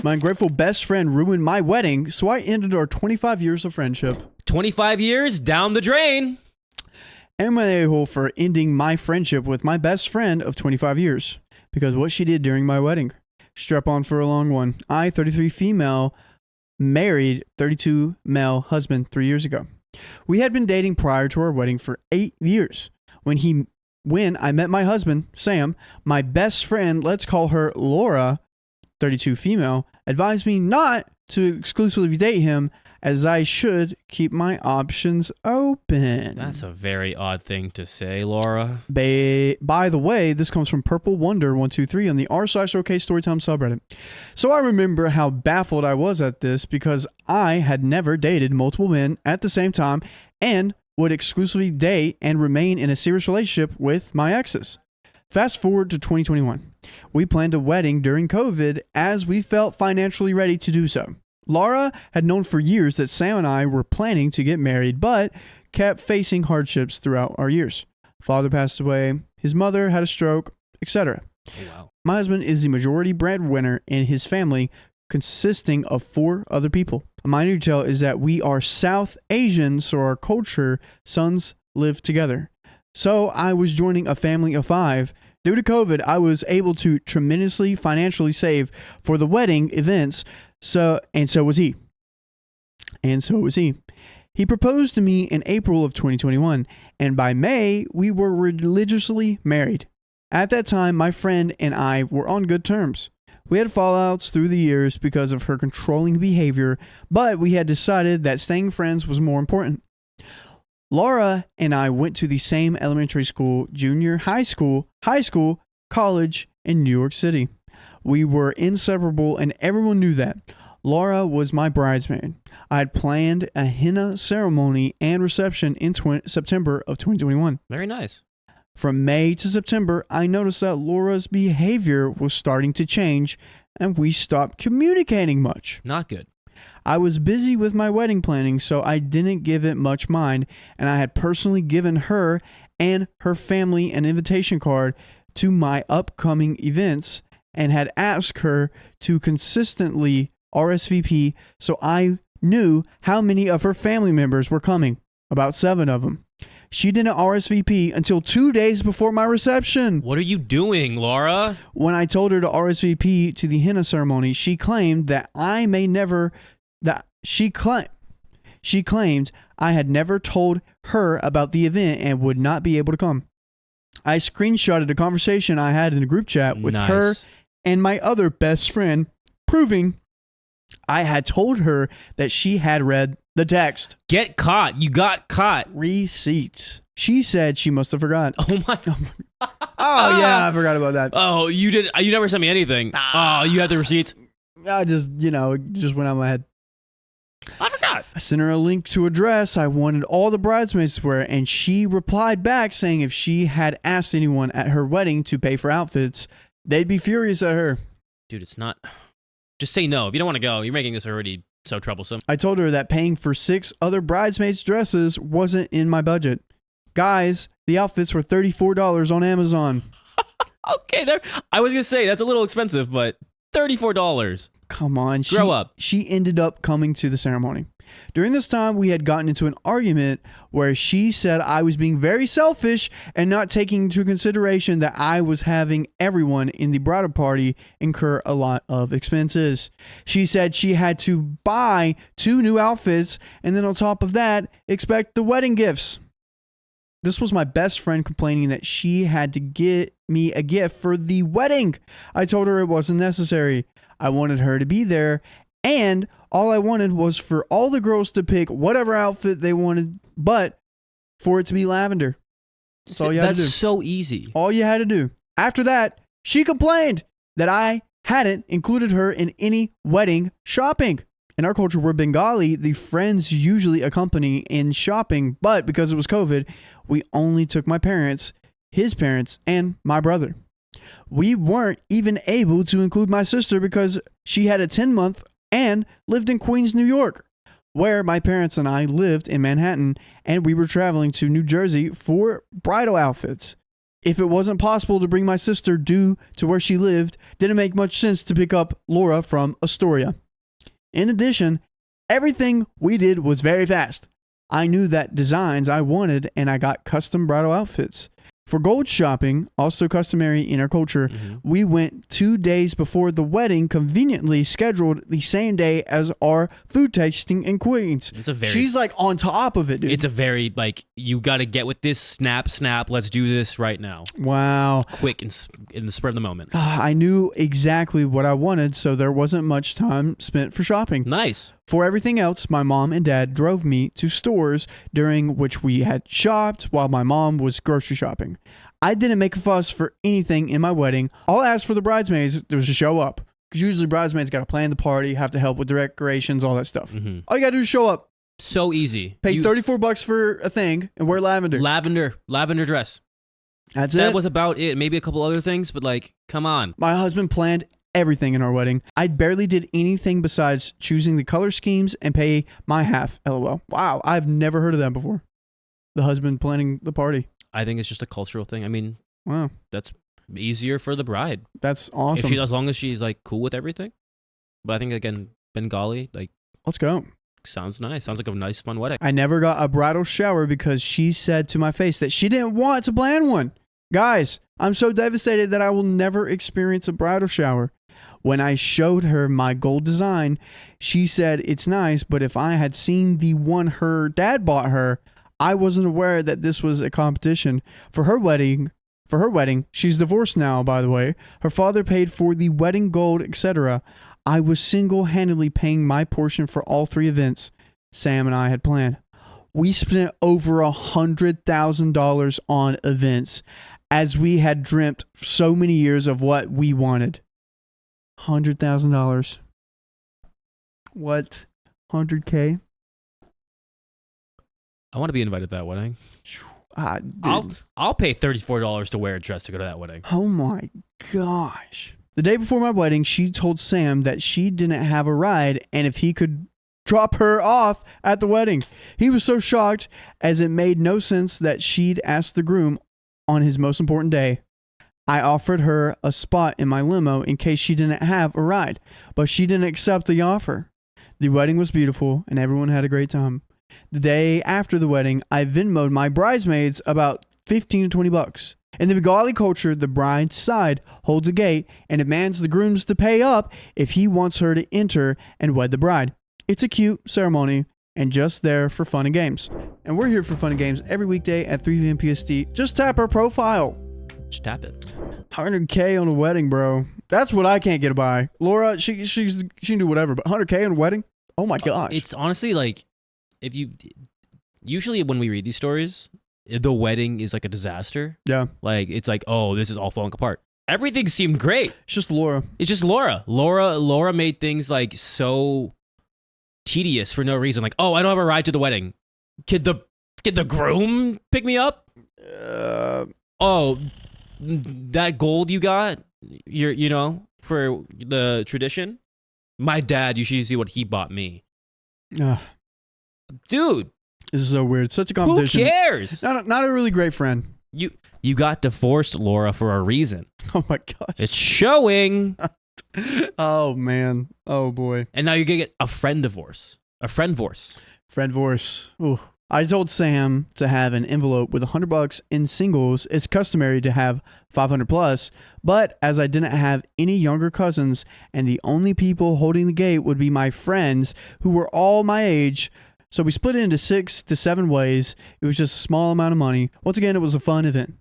My ungrateful best friend ruined my wedding, so I ended our 25 years of friendship. 25 years down the drain. And I'm an a-hole for ending my friendship with my best friend of 25 years. Because what she did during my wedding. Strap on for a long one. I, 33 female, married 32 male husband 3 years ago. We had been dating prior to our wedding for 8 years. When I met my husband, Sam, my best friend, let's call her Laura, 32 female, advised me not to exclusively date him, as I should keep my options open. That's a very odd thing to say, Laura. By the way, this comes from Purple Wonder 123 on the r/OKstorytime subreddit. So I remember how baffled I was at this because I had never dated multiple men at the same time and would exclusively date and remain in a serious relationship with my exes. Fast forward to 2021. We planned a wedding during COVID as we felt financially ready to do so. Laura had known for years that Sam and I were planning to get married, but kept facing hardships throughout our years. Father passed away, his mother had a stroke, etc. Oh, wow. My husband is the majority breadwinner in his family, consisting of 4 other people. A minor detail is that we are South Asian, so our culture, sons live together. So I was joining a family of 5. Due to COVID, I was able to tremendously financially save for the wedding events. So was he. He proposed to me in April of 2021, and by May, we were religiously married. At that time, my friend and I were on good terms. We had fallouts through the years because of her controlling behavior, but we had decided that staying friends was more important. Laura and I went to the same elementary school, junior high school, college in New York City. We were inseparable and everyone knew that. Laura was my bridesmaid. I had planned a henna ceremony and reception in September of 2021. Very nice. From May to September, I noticed that Laura's behavior was starting to change and we stopped communicating much. Not good. I was busy with my wedding planning, so I didn't give it much mind, and I had personally given her and her family an invitation card to my upcoming events and had asked her to consistently RSVP so I knew how many of her family members were coming, about 7 of them. She didn't RSVP until 2 days before my reception. What are you doing, Laura? When I told her to RSVP to the henna ceremony, she claimed that she claimed I had never told her about the event and would not be able to come. I screenshotted a conversation I had in a group chat with her and my other best friend, proving I had told her that she had read the text. Get caught. You got caught. Receipts. She said she must have forgotten. Oh my. Oh yeah, I forgot about that. Oh, you did. You never sent me anything. Oh, you had the receipts. I just went out of my head. I forgot. I sent her a link to a dress I wanted all the bridesmaids to wear, and she replied back saying if she had asked anyone at her wedding to pay for outfits, they'd be furious at her. Dude, it's not. Just say no. If you don't want to go, you're making this already so troublesome. I told her that paying for 6 other bridesmaids' dresses wasn't in my budget. Guys, the outfits were $34 on Amazon. Okay, there. I was going to say, that's a little expensive, but $34. Come on. Grow up. She ended up coming to the ceremony. During this time, we had gotten into an argument where she said I was being very selfish and not taking into consideration that I was having everyone in the bridal party incur a lot of expenses. She said she had to buy 2 new outfits and then on top of that, expect the wedding gifts. This was my best friend complaining that she had to get me a gift for the wedding. I told her it wasn't necessary. I wanted her to be there, and all I wanted was for all the girls to pick whatever outfit they wanted, but for it to be lavender. That's all you had to do. That's so easy. All you had to do. After that, she complained that I hadn't included her in any wedding shopping. In our culture, we're Bengali, the friends usually accompany in shopping, but because it was COVID, we only took my parents, his parents, and my brother. We weren't even able to include my sister because she had a 10-month and lived in Queens, New York, where my parents and I lived in Manhattan, and we were traveling to New Jersey for bridal outfits. If it wasn't possible to bring my sister due to where she lived, didn't make much sense to pick up Laura from Astoria. In addition, everything we did was very fast. I knew that designs I wanted and I got custom bridal outfits. For gold shopping, also customary in our culture, we went 2 days before the wedding, conveniently scheduled the same day as our food tasting and queens. She's like on top of it, dude. It's a very, like, you got to get with this, snap, let's do this right now. Wow. Quick, in the spur of the moment. I knew exactly what I wanted, so there wasn't much time spent for shopping. Nice. For everything else, my mom and dad drove me to stores during which we had shopped while my mom was grocery shopping. I didn't make a fuss for anything in my wedding. All I asked for the bridesmaids was to show up. Because usually bridesmaids got to plan the party, have to help with the decorations, all that stuff. All you got to do is show up. So easy. Pay $34 for a thing and wear lavender. Lavender dress. That's it. That was about it. Maybe a couple other things, but like, come on. My husband planned everything in our wedding. I barely did anything besides choosing the color schemes and pay my half. LOL. Wow, I've never heard of that before. The husband planning the party. I think it's just a cultural thing. I mean, wow, that's easier for the bride. That's awesome. As long as she's like cool with everything. But I think again, Bengali, like, let's go. Sounds nice. Sounds like a nice, fun wedding. I never got a bridal shower because she said to my face that she didn't want to plan one. Guys, I'm so devastated that I will never experience a bridal shower. When I showed her my gold design, she said it's nice, but if I had seen the one her dad bought her, I wasn't aware that this was a competition. For her wedding, she's divorced now, by the way. Her father paid for the wedding gold, etc. I was single-handedly paying my portion for all 3 events Sam and I had planned. We spent over $100,000 on events, as we had dreamt so many years of what we wanted. $100,000. What? 100K? I want to be invited to that wedding. I'll pay $34 to wear a dress to go to that wedding. Oh my gosh. The day before my wedding, she told Sam that she didn't have a ride and if he could drop her off at the wedding. He was so shocked as it made no sense that she'd asked the groom on his most important day. I offered her a spot in my limo in case she didn't have a ride, but she didn't accept the offer. The wedding was beautiful and everyone had a great time. The day after the wedding, I Venmo'd my bridesmaids about $15 to $20. In the Bengali culture, the bride's side holds a gate and demands the grooms to pay up if he wants her to enter and wed the bride. It's a cute ceremony and just there for fun and games. And we're here for fun and games every weekday at 3 p.m. PST. Just tap our profile. Just tap it. 100K on a wedding, bro. That's what I can't get by. Laura, she can do whatever, but 100K on a wedding? Oh my gosh. It's honestly like, usually when we read these stories, the wedding is like a disaster. Yeah. Like, it's like, oh, this is all falling apart. Everything seemed great. It's just Laura. Laura made things like so tedious for no reason. Like, oh, I don't have a ride to the wedding. Could the groom pick me up? Oh, that gold you got, for the tradition. My dad, you should see what he bought me. Dude, this is so weird. Such a competition. Who cares? Not a really great friend. You got divorced, Laura, for a reason. Oh my gosh. It's showing. Oh man. Oh boy. And now you're gonna get a friend divorce. A friend divorce. Friend divorce. Ooh. I told Sam to have an envelope with $100 in singles. It's customary to have 500 plus, but as I didn't have any younger cousins and the only people holding the gate would be my friends who were all my age, so we split it into 6 to 7 ways. It was just a small amount of money. Once again, it was a fun event.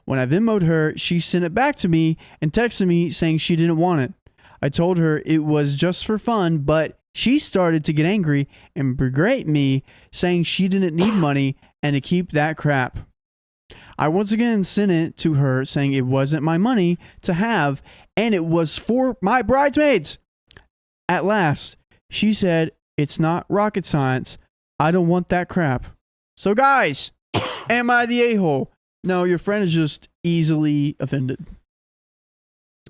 When I Venmo'd her, she sent it back to me and texted me saying she didn't want it. I told her it was just for fun, but she started to get angry and berate me, saying she didn't need money and to keep that crap. I once again sent it to her saying it wasn't my money to have and it was for my bridesmaids. At last, she said, "It's not rocket science. I don't want that crap." So guys, am I the a-hole? No, your friend is just easily offended.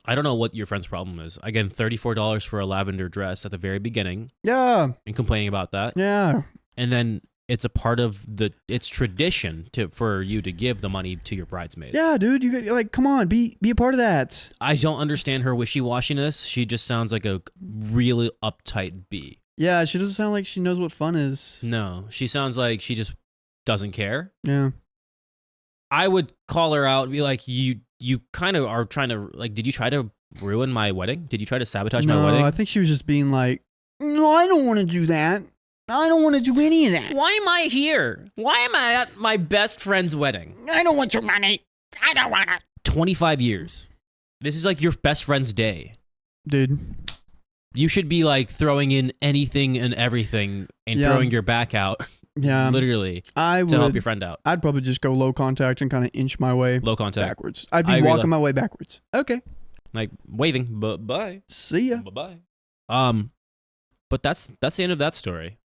I don't know what your friend's problem is. Again, $34 for a lavender dress at the very beginning. Yeah. And complaining about that. Yeah. And then it's a part of it's tradition for you to give the money to your bridesmaids. Yeah, dude, you could, like, come on, be a part of that. I don't understand her wishy-washiness. She just sounds like a really uptight bee. Yeah, she doesn't sound like she knows what fun is. No, she sounds like she just doesn't care. Yeah. I would call her out and be like, you kind of are trying to, like, did you try to ruin my wedding? Did you try to sabotage my wedding? No, I think she was just being like, no, I don't want to do that. I don't want to do any of that. Why am I here? Why am I at my best friend's wedding? I don't want your money. I don't want it. 25 years. This is like your best friend's day. Dude. You should be like throwing in anything and everything and throwing your back out. Yeah. Literally. To help your friend out. I'd probably just go low contact and kind of inch my way Low contact. backwards. I'd be walking my way backwards. Okay. Like waving, but bye. See ya. Bye-bye. But that's the end of that story.